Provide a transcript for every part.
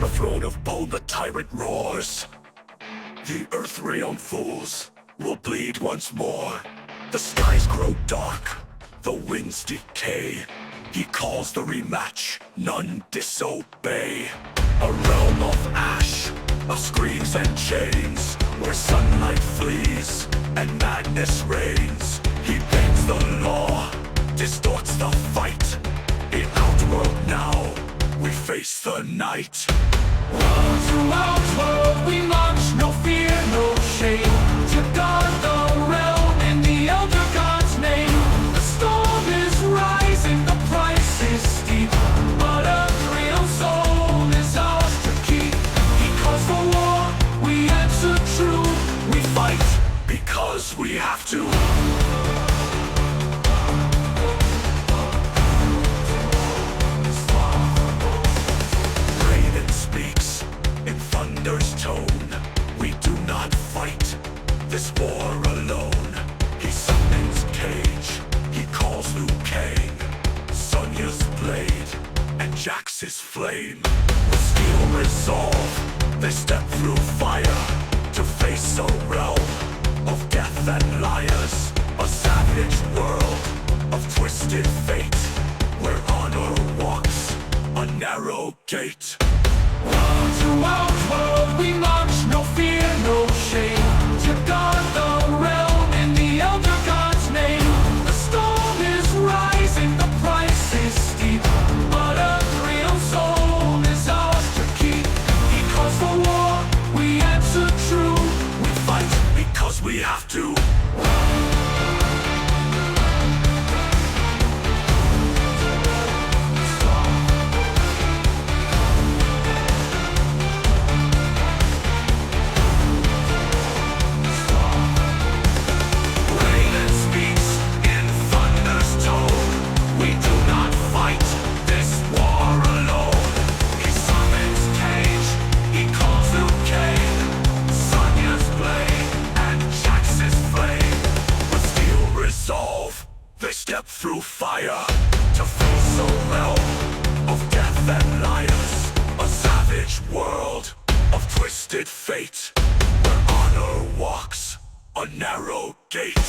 the throne of Bone the tyrant roars. The earth realm fools will bleed once more. The skies grow dark, the winds decay. He calls the rematch, none disobey. A realm of ash, of screams and chains, where sunlight flees and madness reigns. He bends the law, distorts the fight. In Outworld now, we face the night. World to Outworld we launch, no fear, no shame. To guard the realm in the Elder God's name. The storm is rising, the price is steep, but a real soul is ours to keep. He calls for war, we answer true. We fight because we have to. Raven speaks in thunder's tone. We do not fight this war alone. He summons Cage, he calls Liu Kang, Sonya's blade, and Jax's flame. With steel resolve, they step through fire to face a realm of death and liars. A savage world of twisted fate, where honor walks a narrow gate. World to Outworld we launch, no fear, no shame. To guard the realm in the Elder God's name. The storm is rising, the price is steep, but a real soul is ours to keep. He calls for war, we answer true. We fight because we have to. Raven speaks in thunder's tone. We do not fight this war alone. He summons Cage, he calls Liu Kang, Sonya's blade, and Jax's flame. With steel resolve, they step through fire to face a realm of death and liars. A savage world of twisted fate, where honor walks a narrow gate.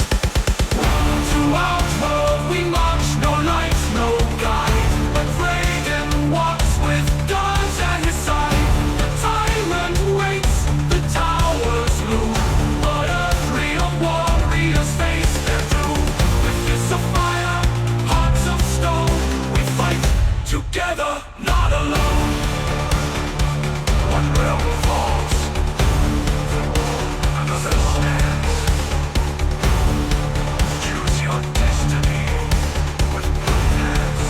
World to Outworld we launch, no light, no guide, but Raiden walks with guns at his side. The tyrant waits, the towers loom, but Earthrealm warriors face their doom. With fists of fire, hearts of stone, we fight Together, not alone. One realm falls, another stands. Choose your destiny with both hands.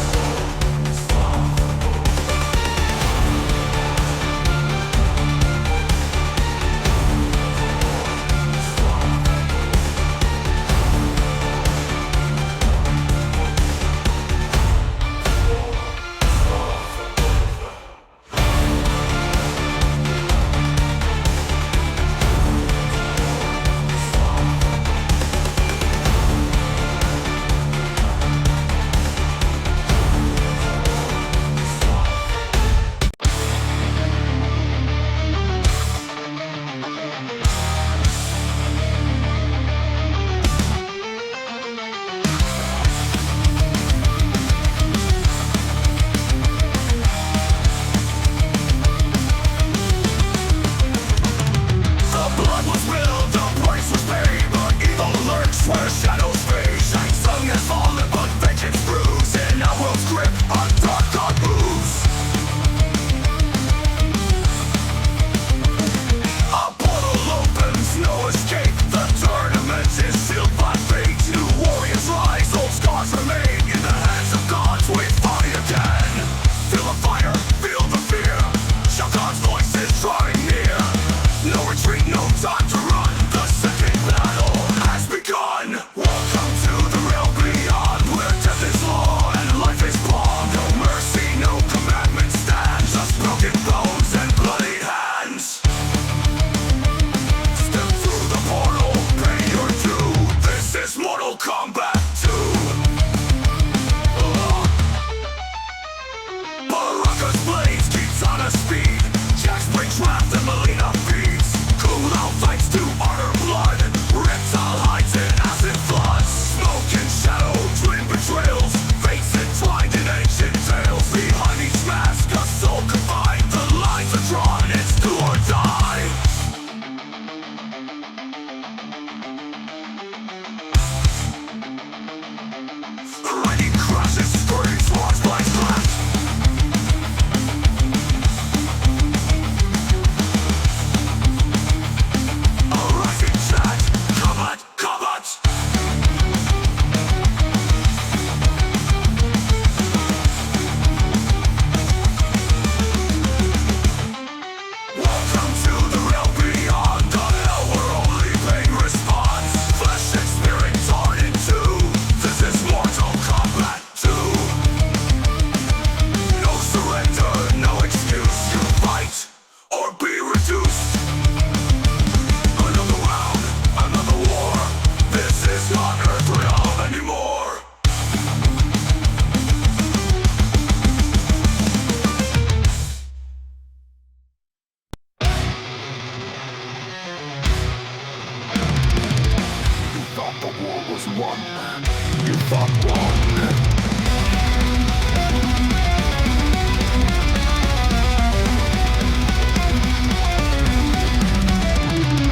fuck wrong.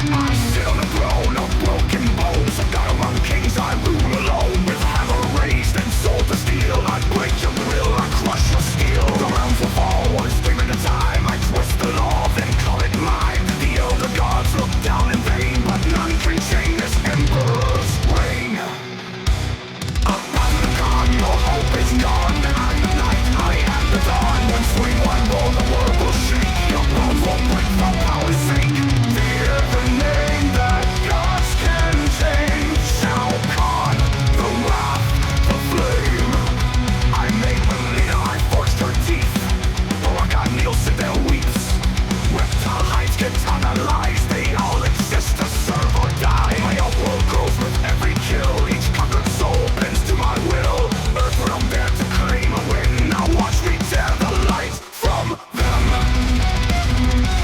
I sit on a throne of broken bones. A god among kings, I rule alone. With hammer raised and sword to steel, I break your will, I crush your steel. The realms will fall, one stream at a time. I twist the law, then call it mine. The elder gods look down in vain, but none can chain this emperor's reign. Upon the god, your hope is gone. I'm the night, I am the dawn. One swing, one roll, the world will shake. Your bones won't break for power's sake. Fear the name that gods can change. Shao Kahn, the wrath, the flame. I made Melina, I forged her teeth. Baraka kneels to their weeps. Reptile hides, katana lies. They all exist to serve or die. My outworld grows with every kill. Each conquered soul bends to my will. Earthrealm there to claim a win. Now watch me tear the light from them.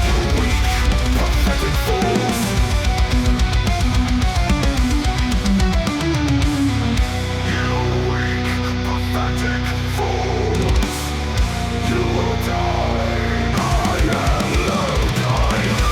You weak, pathetic fools. You weak, pathetic fools. You will die. I am the dying.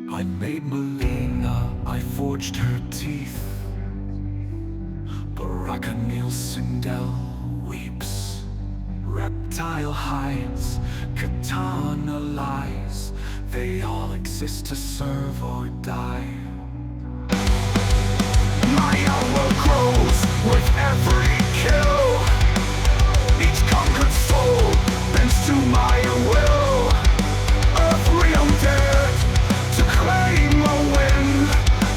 I made Melina, I forged her teeth. Baraka kneels, Sindel weeps. Reptile hides, katana lies. They all exist to serve or die. My outworld grows with every kill. Each conquered soul bends to my will. Earthrealm dared to claim a win.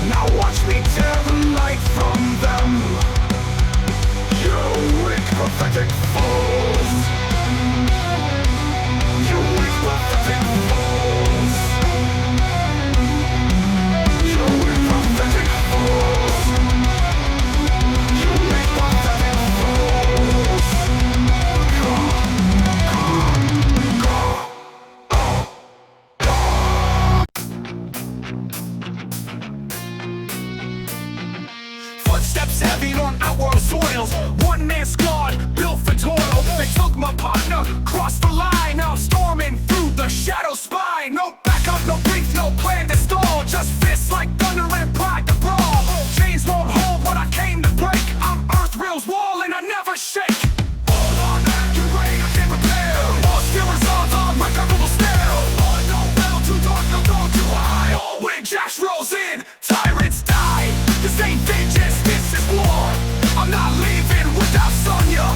Now watch me tear the light from them. You weak, pathetic fools. You weak, pathetic fools. You weak, pathetic fools. You weak, pathetic fools. Go, go, go. Footsteps heavy on outworld soils. One man squad built for toil. They took my partner, crossed the line. Now storming through the shadow spine. No backup, no brief, no plan to stall. Just fists like thunder and pride to brawl. Chains won't hold what I came to break. I'm Earthrealm's wall and I never shake. Hold on, you reign, I can't repair. All still resolved on my comfortable stare. All no battle too dark, no dawn too high. All when Jash rolls in, tyrants die. This ain't vengeance, this is war. I'm not leaving without Sonya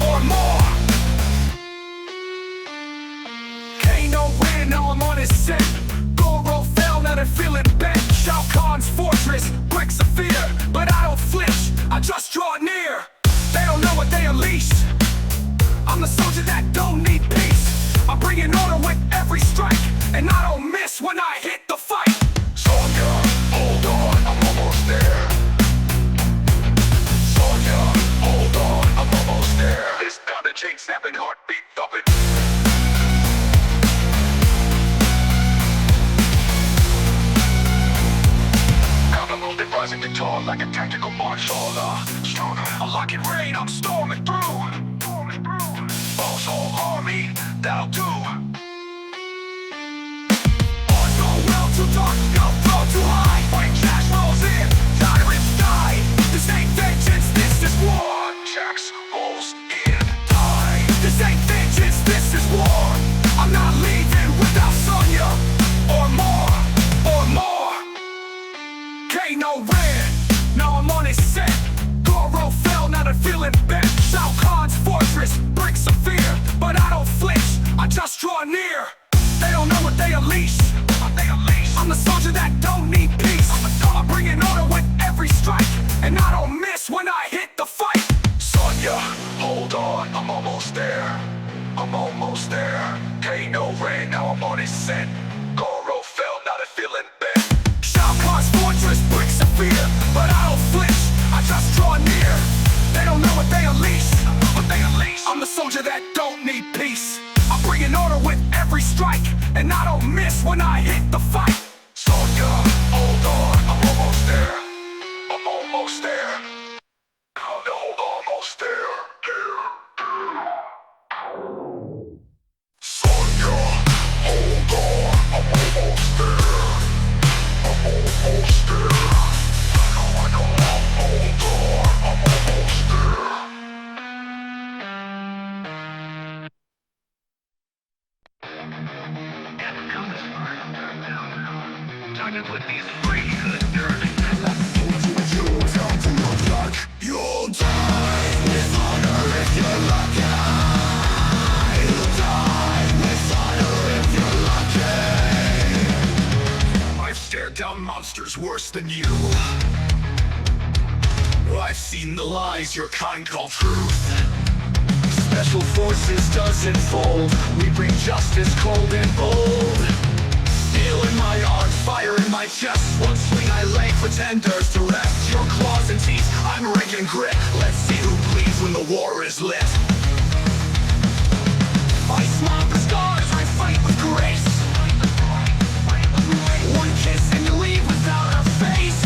or more. Kano win, now I'm on his set. Goro fell, now they're feeling bent. Shao Kahn's fortress, bricks of fear. But I don't flinch, I just draw near. They don't know what they unleashed. I'm the soldier that don't need peace. I'm bringing order with every strike. And I don't miss when I hit the fight. Sonya, hold on, I'm almost there. Sonya, hold on, snapping, heartbeat thumping. Molded, rising to tall like a tactical martial stronger. A lock and rain, I'm storming through. False whole army, that'll do. Odds go well too dark, I'll fall too high. Fight cash rolls in, tyrants die. This ain't vengeance, this is war. Jax rolls in, die. This ain't vengeance, this is war. I'm not leaving without Sonya or more, or more. No red, now I'm on his set. Goro fell, now they're feeling bent. Shao Kahn's fortress, bricks of fear. But I don't flinch, I just draw near. They don't know what they unleash. I'm the soldier that don't need peace. I'm bringing order with every strike, and I don't miss when I hit the fight. Sonya, hold on, I'm almost there. I'm almost there. No red, now I'm on his set. Goro fell, now they're feeling bent. Shao Kahn's fortress, bricks of fear. But I don't flinch, I just draw near. They don't know what they unleash. I'm the soldier that don't need peace. I'm bringing order with every strike, and I don't miss when I hit the fight. Sonya, hold on, I'm almost there. I'm almost there. Hold on, almost there. Sonya, hold on, I'm almost there. I'm almost there. I know, hold on, I'm almost there. Time to put these free good dirt. You'll down to your luck. You'll die with honor if you're lucky. You'll die with honor if you're lucky. I've stared down monsters worse than you. I've seen the lies your kind call truth. Special forces doesn't fold. We bring justice cold and bold. Steel in my arms, fire in my chest. One swing I lay pretenders to rest. Your claws and teeth, I'm raking grit. Let's see who bleeds when the war is lit. I smile the scars, I fight with grace. One kiss and you leave without a face.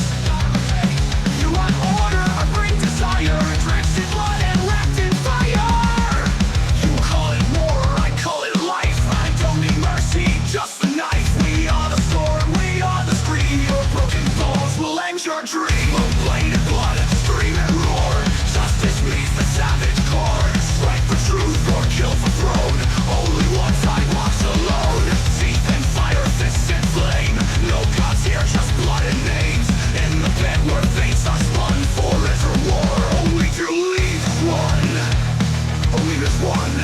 You want order, I bring desire. Drenched in blood and wrapped in fire. You call it war, I call it life. I don't need mercy, just the knife. We are the storm, we are the scream. Your broken bones will end your dream. A blade of blood, scream and roar. Justice meets the savage core. Strike for truth or kill for throne. Only one side walks alone. Teeth and fire, fists and flame. No gods here, just blood and names. In the bed where fates are spun. For is or war, only to leave one. Only this one.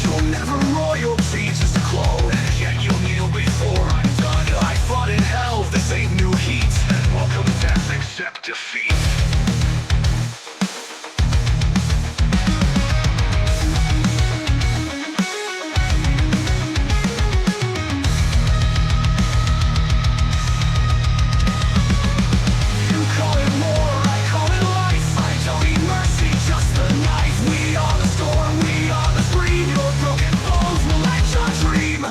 You'll never royalty, just a clone. Yet you'll kneel before I'm done. I fought in hell, this ain't new heat. Welcome death, accept defeat. You call it war, I call it life. I don't need mercy, just the knife. We are the storm, we are the scream. Your broken bones will end your dream.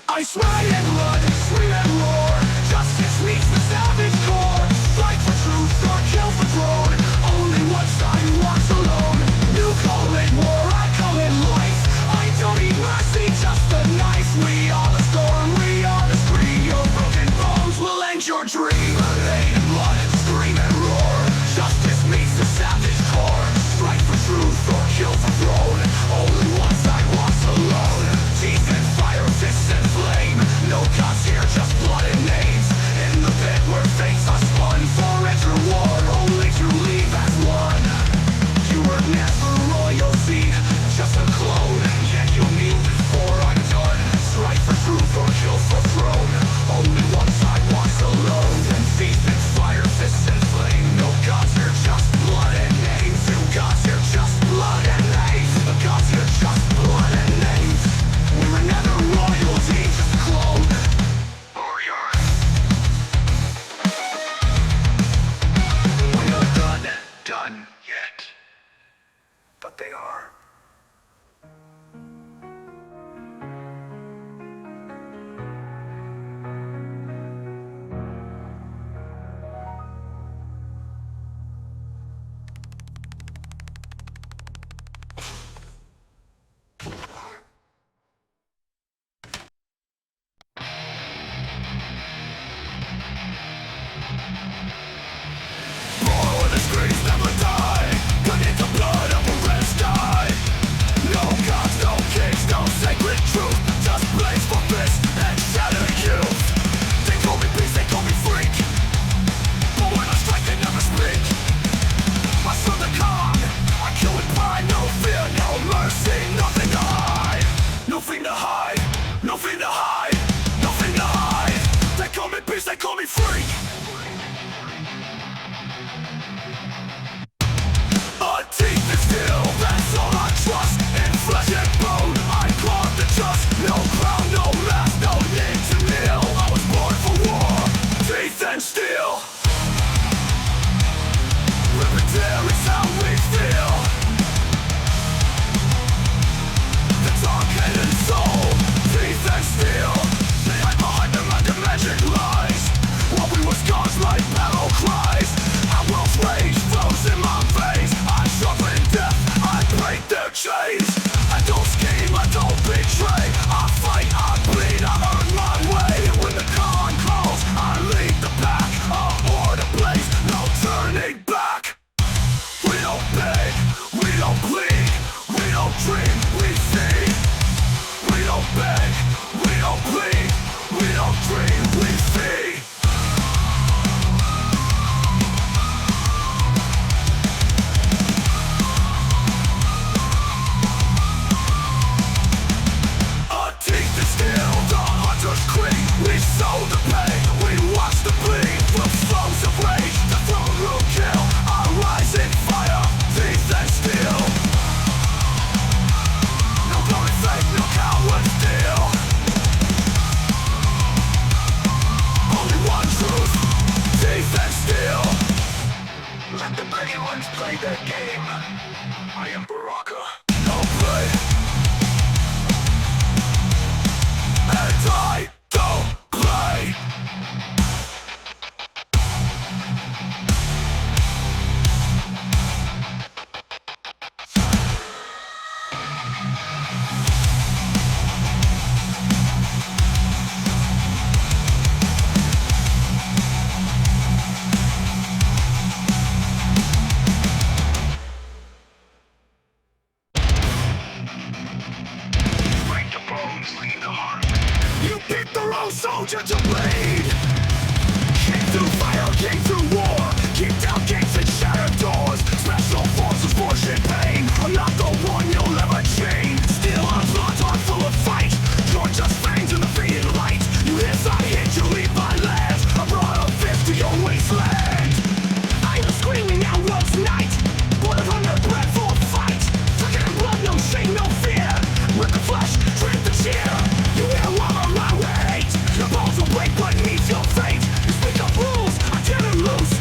I sweat and blood, scream and roar. Justice meets the savage core. Fight for truth or kill for throne. Only one side walks alone. You call it war, I call it life. I don't need mercy, just the knife. We are the storm, we are the scream. Your broken bones will end your dream. Pain and blood, scream and roar. Justice meets the savage core. Strike for truth or kill for throne. Only one side walks alone. Teeth and fire, fists and flame. No nothing to hide, nothing to hide. They call me beast, they call me freak. A teeth is steel, that's all I trust. In flesh and bone, I guard the just. No crown, no mask, no need to kneel. I was born for war, teeth and steel. Rip and tear is how we feel. The dark hidden soul, teeth and steel. They hide behind them and the magic lies. What we was scars like battle cries. Outworld's rage flows in my veins. I suffer in death, I break their chains. I don't scheme, I don't betray. I fight, I bleed, I earn my way. When the Kahn calls, I lead the pack. A horde ablaze, no turning back. We don't beg, we don't bleed, we don't dream, we see. We don't beg, we don't bleed, we don't dream, we see. Our teeth is still the hunter's creed. We sow the pain, we watch the bleed. From flows of rage, the throne room kill. I rise in fire, teeth and steel. No glory fake, no coward deal. Only one truth, teeth and steel. Let the petty ones play their game. I am Baraka, no play. And I don't play. Break the bones, leave the heart. You picked the wrong soldier to bleed. Came through fire, came through war. Kick down gates and shattered doors. Special forces fortune pain. I'm not the one you'll ever chain. Still I'm blood on full of fight. You're just fangs in the faded light. You hiss, I hit, you leave my land. I brought a fist to your wasteland. I am screaming out world's night. Blood of hunger, breath full of fight. Fucking blood, no shame, no fear. Rip the flesh, drink the cheer. You hear one around with hate. Your balls will break but meet your fate. You speak of rules, I tear them loose.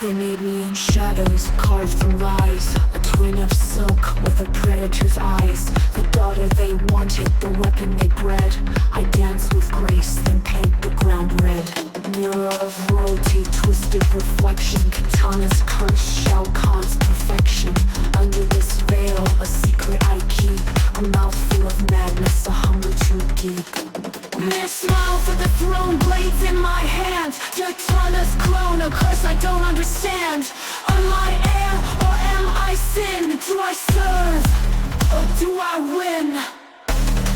They made me in shadows, carved from lies. A twin of silk with a predator's eyes. The daughter they wanted, the weapon they bred. I dance with grace, then paint the ground red. Mirror of royalty, twisted reflection. Katana's curse, Shao Kahn's perfection. Under this veil, a secret I keep. A mouth full of madness, a hunger too deep. Mere smile for the throne, blades in my hand. Katana's clone, a curse I don't understand. Am I heir or am I sin? Do I serve or do I win?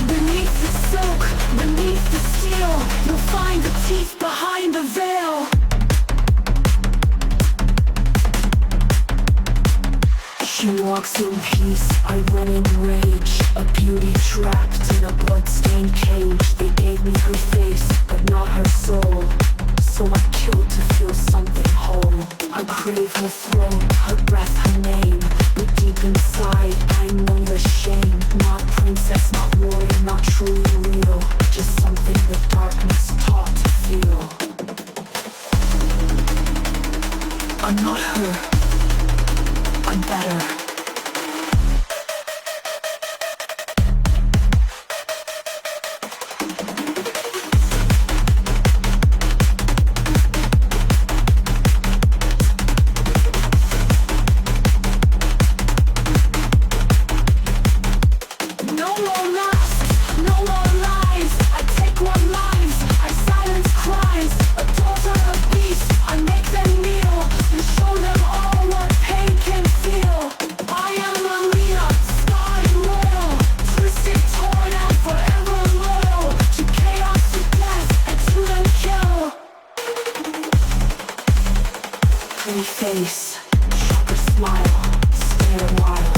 Beneath the silk, beneath the steel, you'll find the teeth behind the veil. She walks in peace, I run in rage. A beauty trapped in a blood-stained cage. They gave me her face, but not her soul. So I killed to feel something whole. I crave her throne, her breath, her name. But deep inside, I know the shame. Not princess, not warrior, not truly real. Just something the darkness taught to feel. I'm not her. I'm better. Face, sharper smile, stay a while.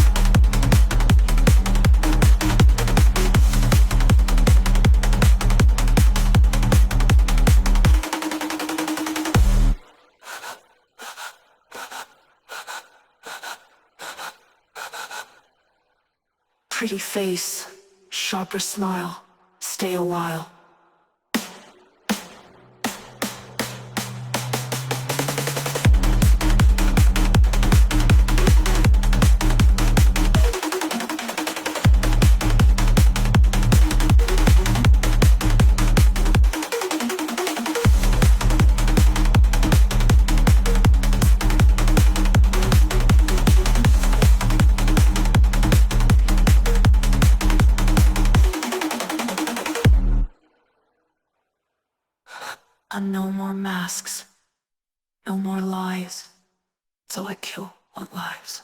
Pretty face, sharper smile, stay a while. And no more masks, no more lies, till I kill what lives.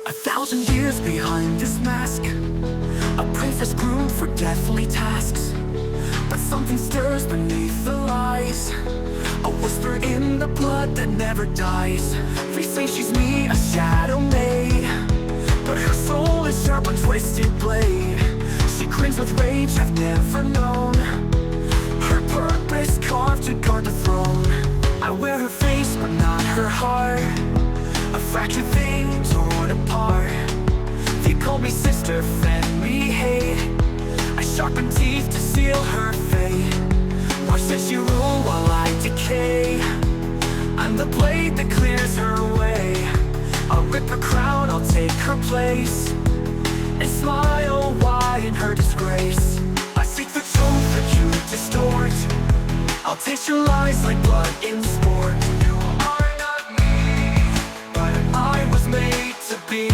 A thousand years behind this mask, a princess groomed for deathly tasks. But something stirs beneath the lies, a whisper in the blood that never dies. They say she's me, a shadow made, but her soul is sharp and twisted blade. She grins with rage I've never known, her purpose carved to guard the throne. I wear her face but not her heart, a fractured thing torn apart. They called me sister, fed me hate. I sharpen teeth to seal her fate. Watch as she rule while I decay. I'm the blade that clears her way. I'll rip her crown, I'll take her place, and smile wide in her disgrace. I seek the truth that you distort. I'll taste your lies like blood in sport. You are not me, but I was made to be.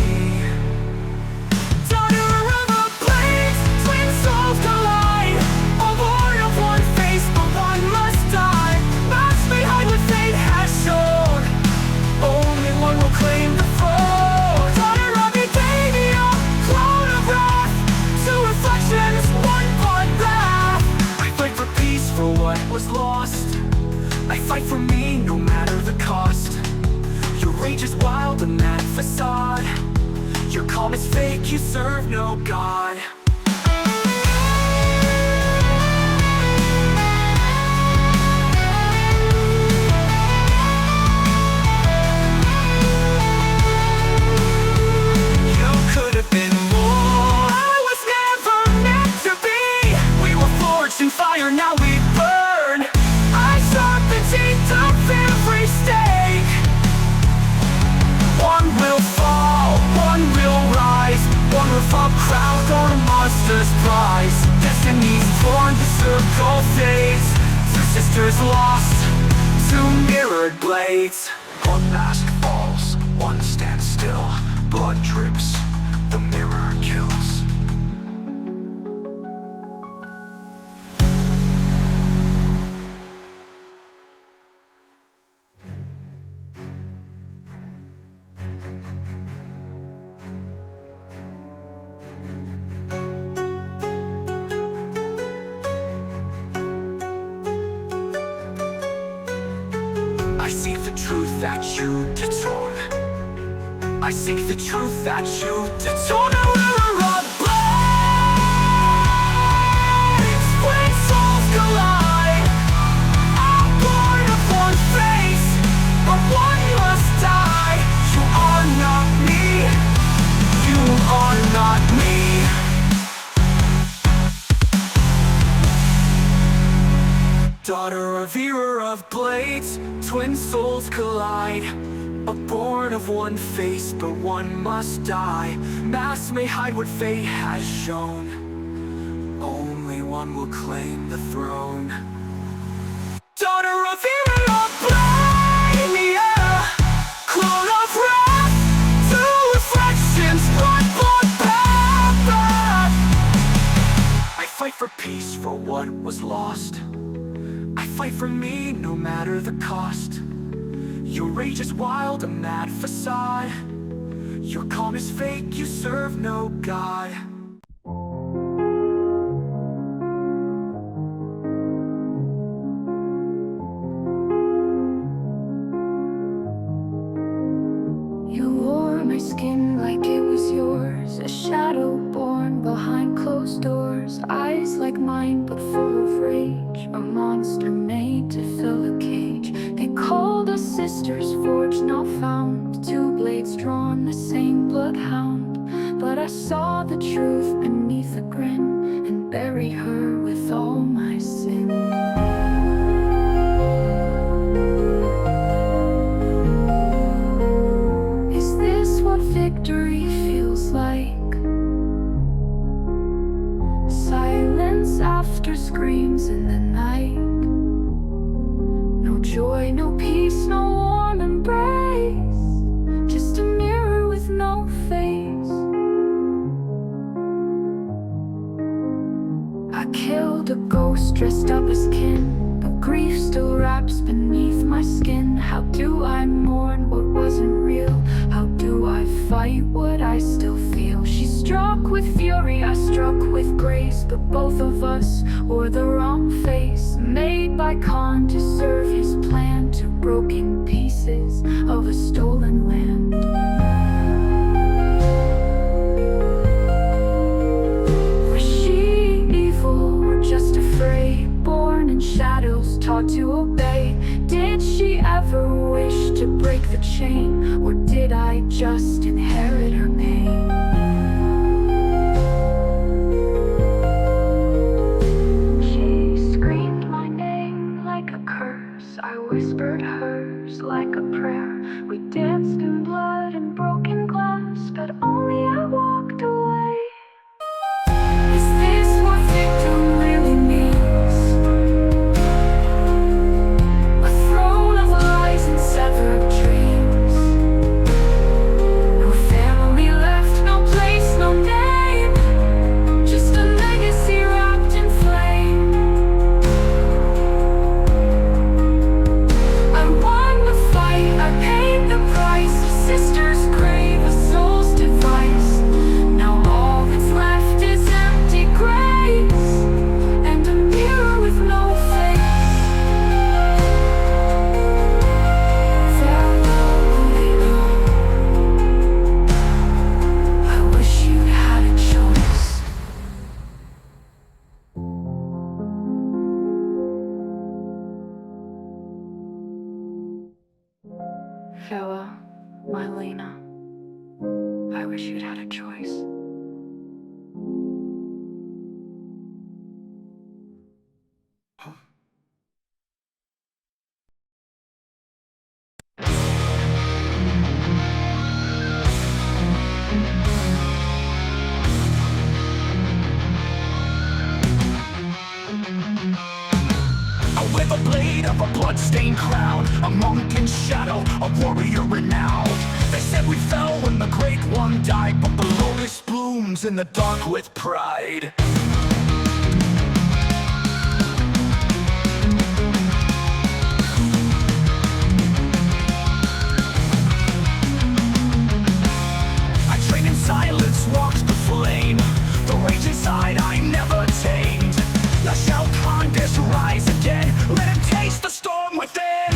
Daughter of a blade, twin souls collide. A lord of one face, but one must die. Mask behind what fate has shown, only one will claim the throne. Daughter of Edenia, clone of wrath, two reflections, one bloodbath. I fight for peace, for what was lost. I fight for me, no matter the cost. Your rage is wild in that facade. Your calm is fake, you serve no god. A crown on a monster's prize. Destiny's torn, the circle fades. Two sisters lost, two mirrored blades. One mask falls, one stands still. Blood drips, the mirror kills. I seek the truth that you detone. I seek the truth that you detone. A river of blades, when souls collide. I'm born of one face, but one must die. You are not me. You are not me. Daughter of era of blades, twin souls collide. A born of one face, but one must die. Masks may hide what fate has shown. Only one will claim the throne. Daughter of era of blade, yeah. Clone of wrath, two reflections, blood path. I fight for peace, for what was lost. I fight for me, no matter the cost. Your rage is wild, a mad facade. Your calm is fake, you serve no god. You wore my skin like it was yours, a shadow born behind closed doors. Eyes like mine but full of rage, a monster made to fill a cage. They called us sisters, forged not found, two blades drawn, the same bloodhound. But I saw the truth beneath a grin, and buried her with all my sin. Is this what victory feels like? Silence after screams in the night. No joy, no peace, no warm embrace. Just a mirror with no face. I killed a ghost dressed up as kin, but grief still wraps beneath my skin. How do I mourn what wasn't real? How do I fight what I still feel? She struck with fury, I struck with grace, but both of us wore the wrong face. Made by Kahn to serve his plan, two broken pieces of a stolen land. Was she evil or just afraid? Born in shadows, taught to obey. Did she ever wish to break the chain? Or did I just inherit her pain? She screamed my name like a curse, I whispered hers like a prayer. We danced in blood and broken glass, but only I walked away. Is this what victim really means? A throne of lies and severed dreams. No family left, no place, no name. Just a legacy wrapped in flame. I won the fight, I paid the price. Sisters crave a soul's device. Now all that's left is empty grace and a mirror with no face. Farewell, Lena. I wish you'd had a choice. Farewell, my Lena. I wish you'd had a choice. the blade of a bloodstained crown, a monk in shadow, a warrior renowned. They said we fell when the great one died, but the lotus blooms in the dark with pride. Silence walks the flame. The rage inside I never tamed. Now shall Congress rise again? Let him taste the storm within.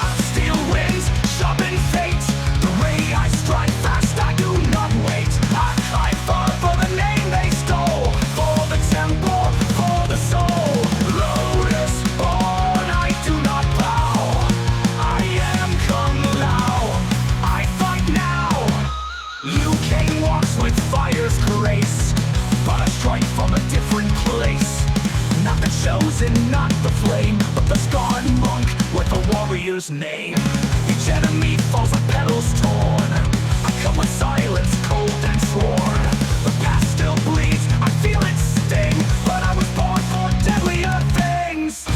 Of steel winds, sharpen fate. The ray I strike fast, I do not wait. I cry far for the name they stole, for the temple, for the soul. Lotus born, I do not bow. I am Kung Lao. I fight now. Liu Kang walks with fire's grace, but I strike from a different place. Not the chosen, not the flame, but the scarred monk with a warrior's name. Each enemy falls like petals torn. I come with silence, cold and sworn. The past still bleeds, I feel its sting, but I was born for deadlier things.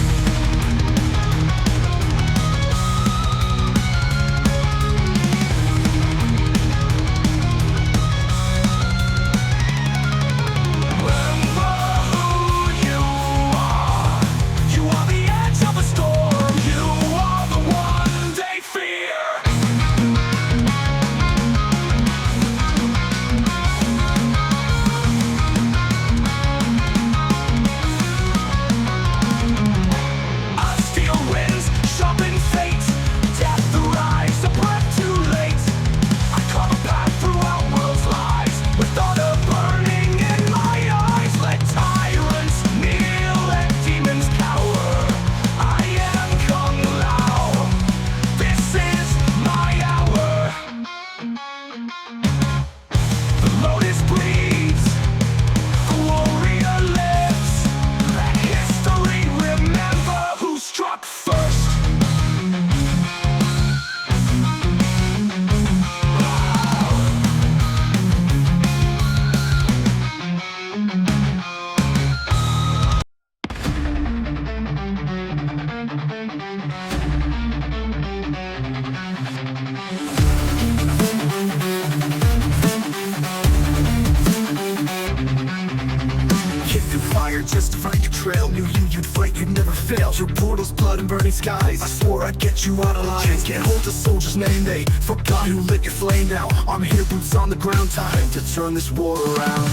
Just to find your trail, knew you'd fight, you'd never fail. Your portals, blood and burning skies, I swore I'd get you out alive. Can't hold the soldier's name, they forgot who lit your flame. Now I'm here, boots on the ground, time to turn this war around.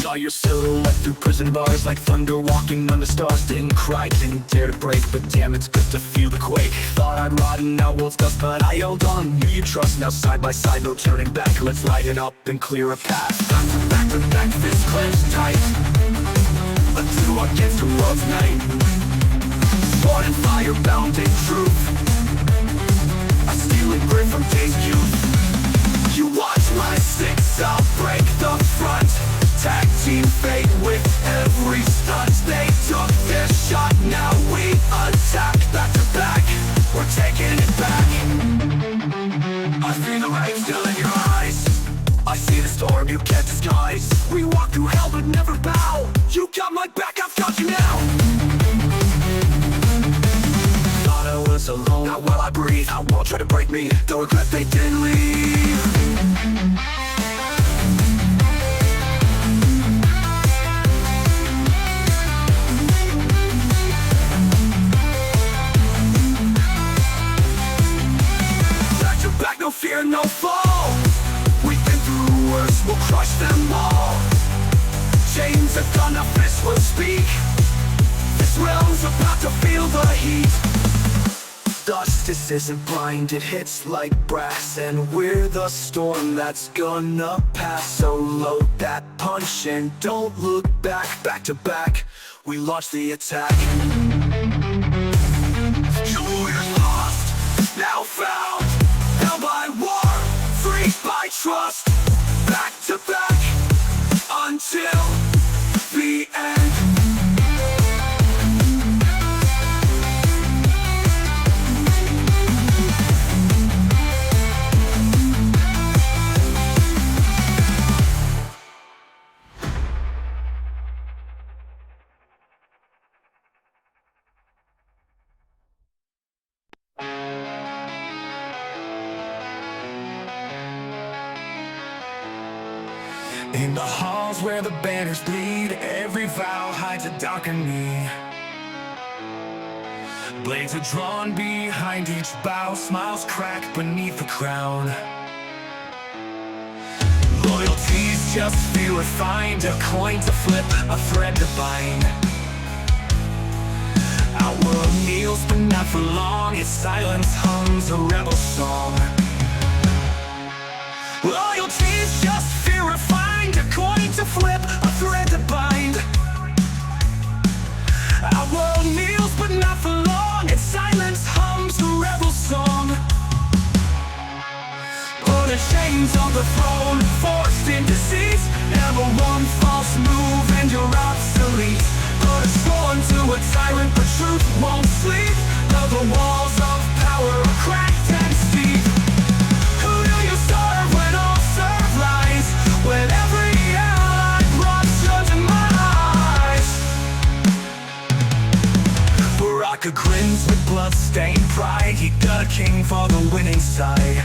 Saw your silhouette through prison bars like thunder walking under stars. Didn't cry, didn't dare to break, but damn, it's good to feel the quake. Thought I'd rot in Outworld's dust, but I held on. Knew you trust, now side by side, no turning back. Let's light it up and clear a path. Back to back, fist clenched tight. A two against a world's night. Born in fire, bound in truth. A stealing grit from day's youth. You watch my six, I'll break the front. Tag team fate with every stunt. They took their shot, now we attack. Back to back, we're taking it back. I feel the rage still in your eyes. I see the storm you can't disguise. We walk through hell but never bow. You got my back, I've got you now. Thought I was alone, not while I breathe. Outworld tried to break me, don't regret they didn't leave. No fear, no fall. We've been through worse, we'll crush them all. Chains of gun, a fist will speak. This realm's about to feel the heat. Justice isn't blind, it hits like brass. And we're the storm that's gonna pass. So load that punch and don't look back. Back to back, we launch the attack. Your warriors lost, now found. Held by war, freed by trust. Back to back, until the end. In the halls where the banners bleed, every vow hides a darker knee. Blades are drawn behind each bow, smiles crack beneath the crown. Loyalty's just fear refined, a coin to flip, a thread to bind. Outworld kneels, but not for long, its silence hums a rebel song. Loyalty's just fear refined, a coin to flip, a thread to bind. Outworld kneels, but not for long, its silence hums a rebel song. Put the chains on the throne, forced into seats. Never one false move and you're obsolete. Put a scorn to a tyrant, but truth won't sleep. Though the walls of power are cracked and steep. Who do you serve when all serve lies? When every ally brought your demise? Baraka grins with blood-stained pride. He got a king for the winning side.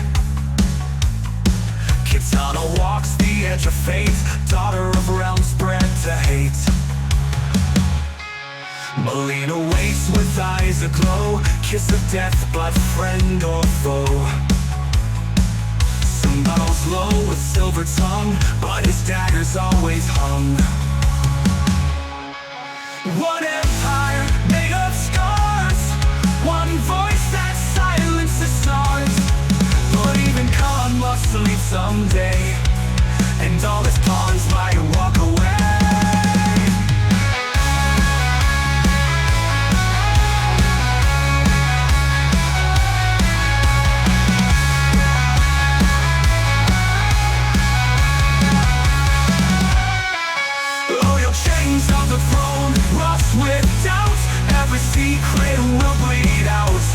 Kitana walks the edge of fate, daughter of realms bred to hate. Melina waits with eyes aglow, kiss of death, but friend or foe. Some battles low with silver tongue, but his dagger's always hung. One empire made of scars, one voice that silences stars. But even Khan must leave someday, and all his pawns might walk away. Chains of the throne, rust with doubt. Every secret will bleed out.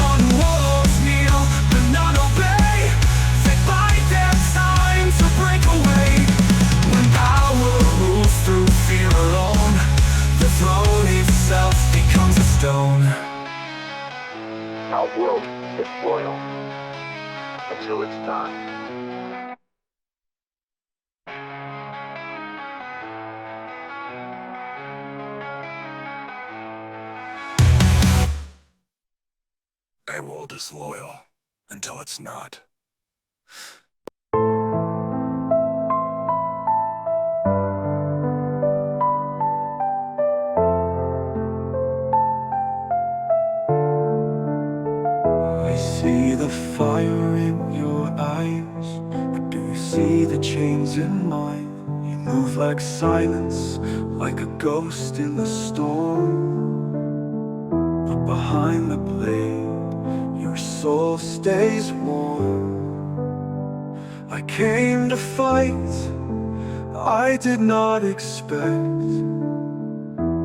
On walls kneel, but none obey. They bide their time to break away. When power rules through fear alone, the throne itself becomes a stone. Outworld is loyal until it's not. Outworld is loyal until it's not. I see the fire in your eyes, but do you see the chains in mine? You move like silence, like a ghost in the storm. But behind the blade, your soul stays warm. I came to fight, I did not expect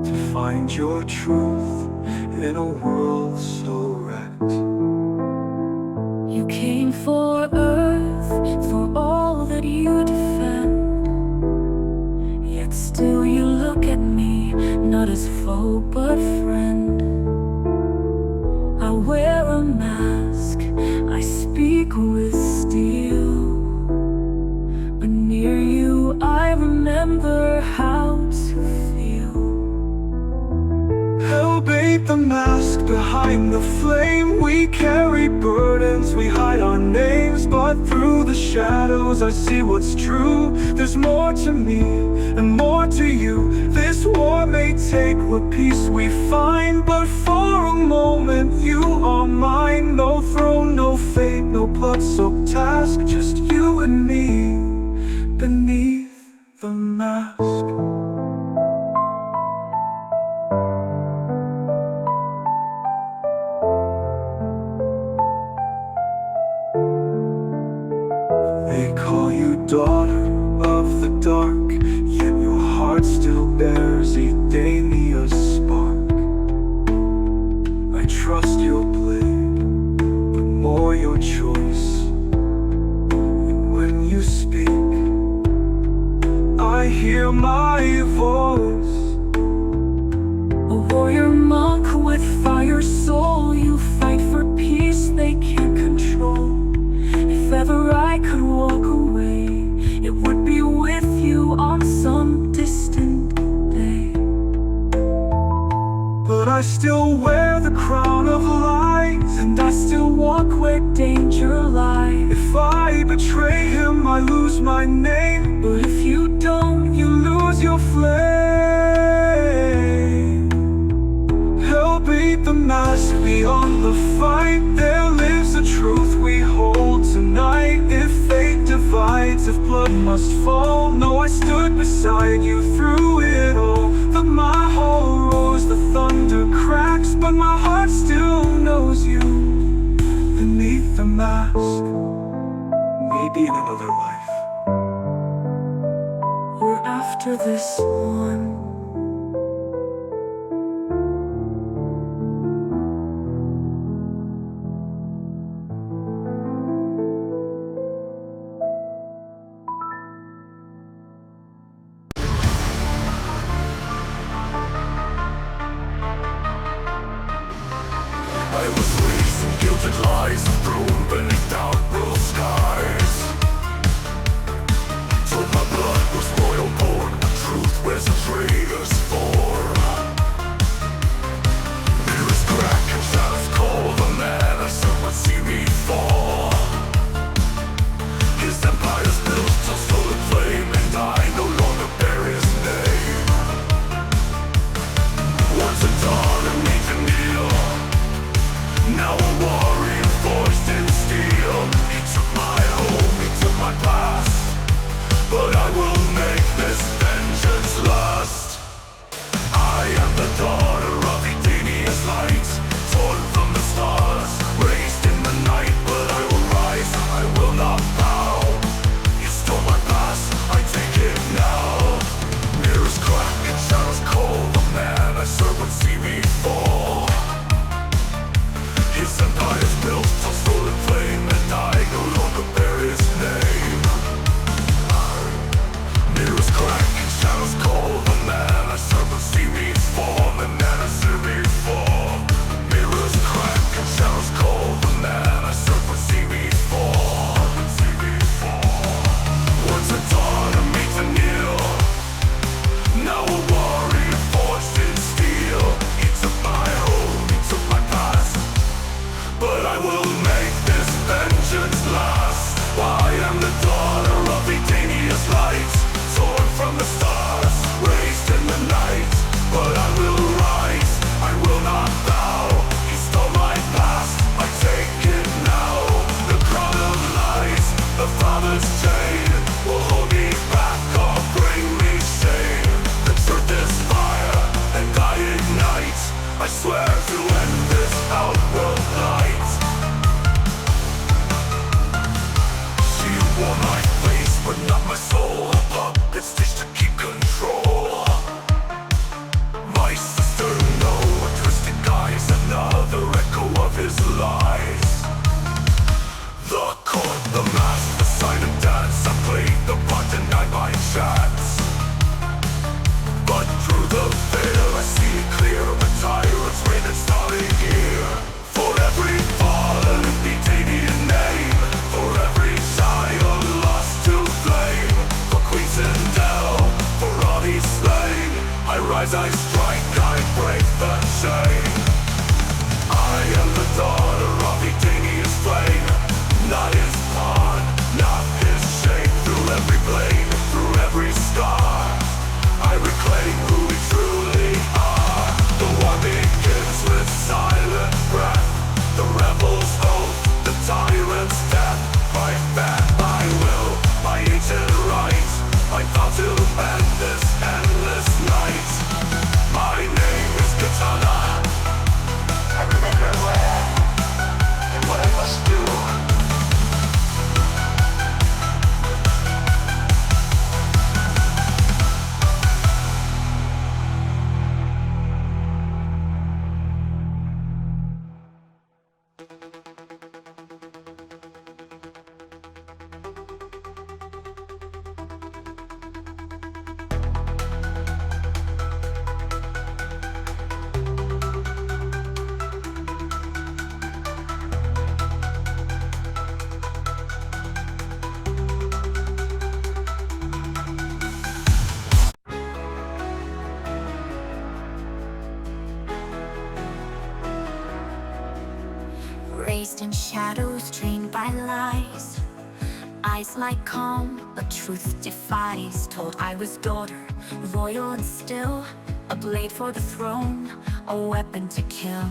to find your truth in a world so wrecked. You came for Earth, for all that you defend. Yet still you look at me, not as foe but friend. I wear a mask, I speak with steel, but near you I remember how to feel. Hell bait the mask behind the flame. We carry burdens, we hide our names, but through the shadows I see what's true. There's more to me and more to you. This war may take what peace we find, but for a moment you are mine. No throne, no fate, no blood-soaked task, just you and me beneath the mask. They call you daughter of the dark, yet your heart still bears Edenia's spark. I trust your blade, but more your choice. And when you speak, I hear my voice. A warrior monk with fire soul, you fight for peace they can't control. If ever I could walk away, it would be but I still wear the crown of lies, and I still walk where danger lies. If I betray him, I lose my name, but if you don't, you lose your flame. Hell beat the mask beyond the fight. There lives a truth we hold tonight. If fate divides, if blood must fall, no, I stood beside you through it all. My hull rose, the thunder cracks, but my heart still knows you beneath the mask. Maybe in another life, or after this one. I was raised in gilded lies, thrown beneath outworld skies. Told my blood was royal born, but truth wears a trade. lost in shadows, trained by lies. Eyes like calm, but truth defies. Told I was daughter, royal and still, a blade for the throne, a weapon to kill.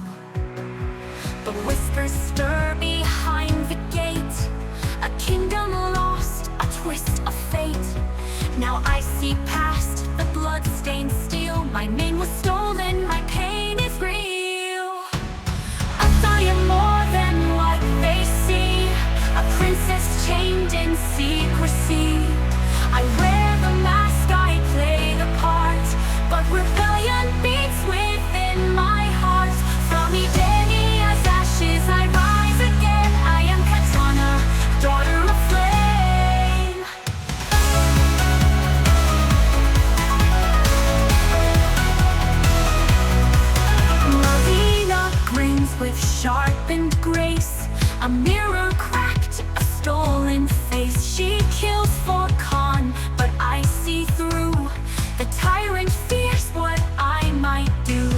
But whispers stir behind the gate, a kingdom lost, a twist of fate. Now I see past the blood-stained steel. My name was stolen, my pain is real. I am more than what they see, a princess chained in secrecy. I wear the mask, I play the part, but rebellion beats within my heart. From Edenia's ashes I rise again. I am Katana, daughter of flame. Marina grins with sharpened grace, a mirror cracked, a stolen face. She kills for Kahn, but I see through. The tyrant fears what I might do.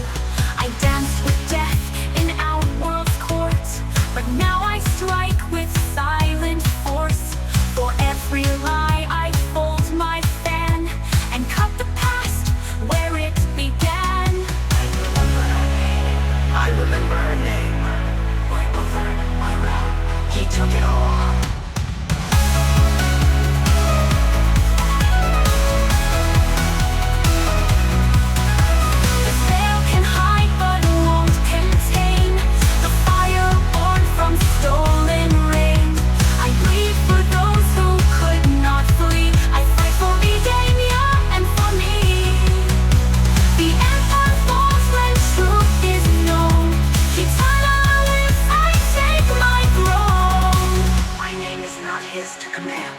I danced with death in Outworld's court, but now I strike with silent force. For every lie I fold my fan and cut the past where it began. I remember her name. My mother, my wrath. He took it all. The veil can hide but won't contain the fire born from stolen rain. I bleed for those who could not flee. I fight for Edenia and for me. The empire falls when truth is known. Kitana lives, I take my throne. My name is not his to command.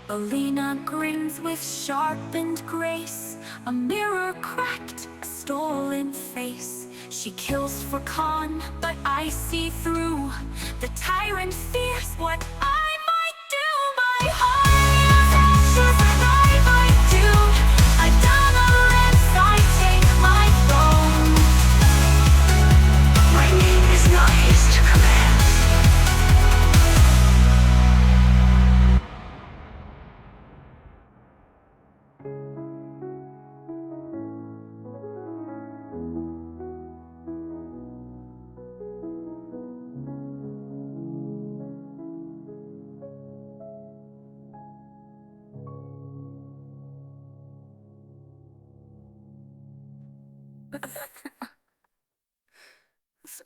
Alina grins with sharpened grace, a mirror cracked, a stolen face. She kills for Kahn, but I see through. The tyrant fears what I might do. My heart ashes and I might do. Adana lives, I take my throne. My name is not his to command.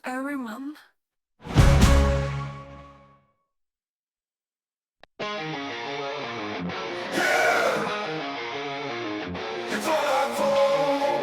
Sorry, Mom. It's all I fall,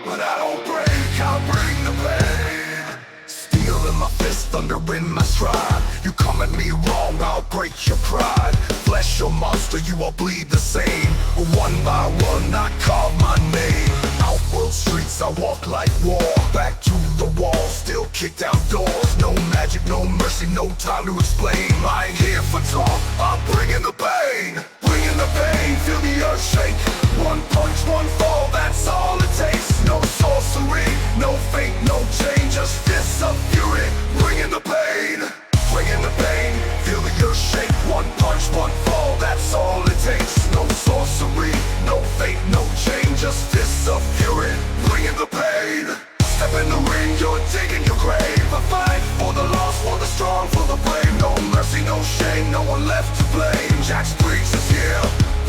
but I don't break, I'll bring the pain. Steel in my fist, thunder in my stride. You come at me wrong, I'll break your pride. Flesh your monster, you all bleed the same. One by one, I carve my name. Outworld streets, I walk like war. Back to the wall, still kick down doors. No magic, no mercy, no time to explain. I ain't here for talk, I'm bringing the pain. Bringing the pain, feel the earth shake. One punch, one fall, that's all it takes. No sorcery, no fate, no change. Just fists of fury, bringing the pain. Bringing the pain, feel the earth shake. One punch, one fall, that's all it takes. No sorcery, no fate, no change. Just fists of fury, bringing the pain. Step in the ring, you're digging your grave. A fight for the lost, for the strong, for the brave. No mercy, no shame, no one left to blame. Jack's Briggs is here,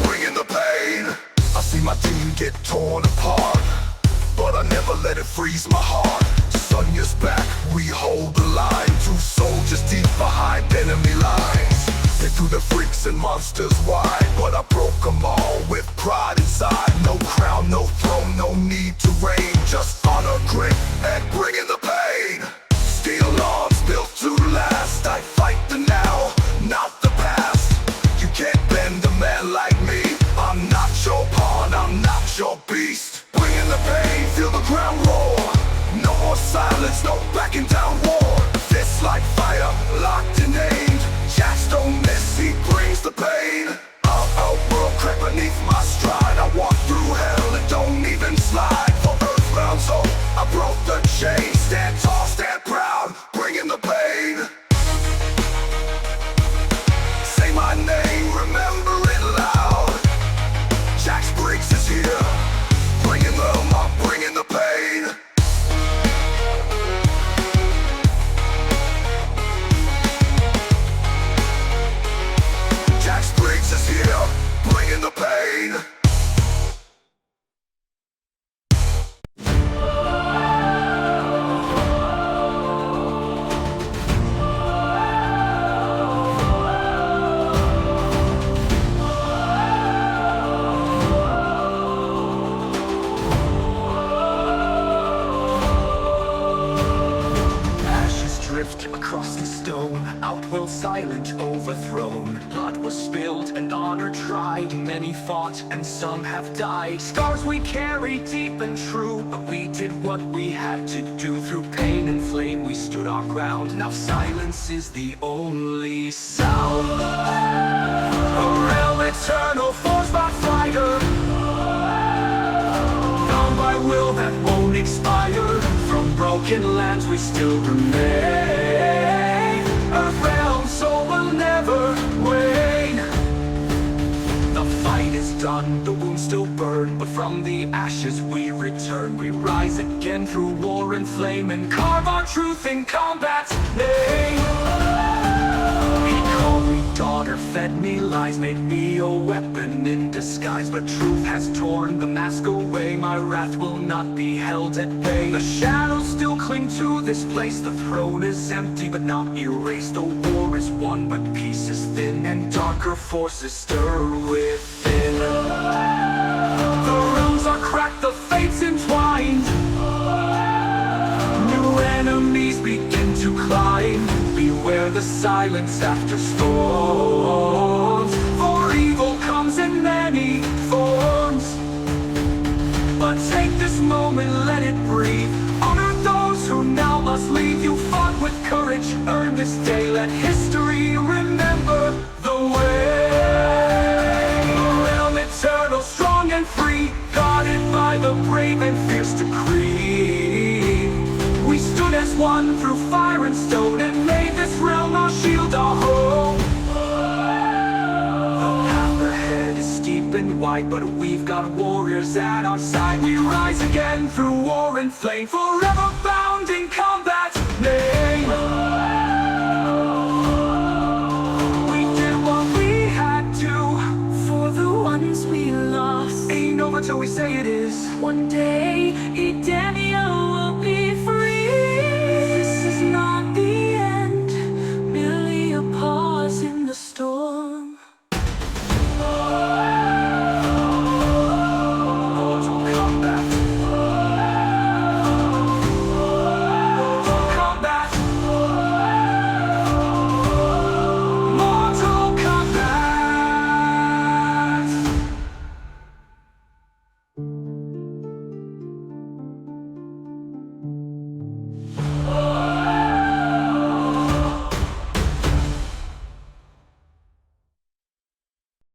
bringing the pain. I see my team get torn apart, but I never let it freeze my heart. Sonya's back, we hold the line. Two soldiers deep behind enemy lines. They threw the freaks and monsters wide, but I broke them all with pride inside. No crown, no throne, no need to reign. Just honor, grit, and bringing the pain. Steel arms built to last. I fight the now, not the past. You can't bend a man like me. I'm not your pawn, I'm not your underground roar. No more silence, no backing down war. Fists like fire, locked and aimed. Jacks don't miss, he brings the pain. Outworld crept beneath my stride. I walk through hell and don't even slide. For Earthbound soul, I broke the chain. Stand tall, stand proud, bringing the pain. Say my name, remember it loud. Jax Briggs is here, bringing them, I'm bringing the pain. Jax Briggs is here, bringing the pain. Across the stone, Outworld silent, overthrown. Blood was spilled and honor tried. Many fought and some have died. Scars we carry deep and true, but we did what we had to do. Through pain and flame we stood our ground. Now silence is the only sound. A realm eternal, forged by fighter, bound by will that won't expire. From broken lands we still remain. Earth realm soul will never wane. The fight is done, the wounds still burn, but from the ashes we return. We rise again through war and flame, and carve our truth in combat's name. He called me daughter, fed me lies, made me a weapon in disguise. But truth has torn the mask away, my wrath will not be held at bay. The shadows still cling to this place, the throne is empty but not erased. The war is won but peace is thin, and darker forces stir within. The realms are cracked, the fates entwined. New enemies begin to climb. Beware the silence after storms, for evil comes in many forms. But take this moment, let it breathe. Honor those who now must leave. You fought with courage, earned this day. Let history remember the way. A realm eternal, strong and free, guarded by the brave and fierce decree. We stood as one through fire and stone, and made this realm our shield, our home. The path ahead is steep and wide, but we've got warriors at our side. We rise again through war and flame, forever bound in combat's name. We did what we had to, for the ones we lost. Ain't over till we say it is. One day, Edenia will be free.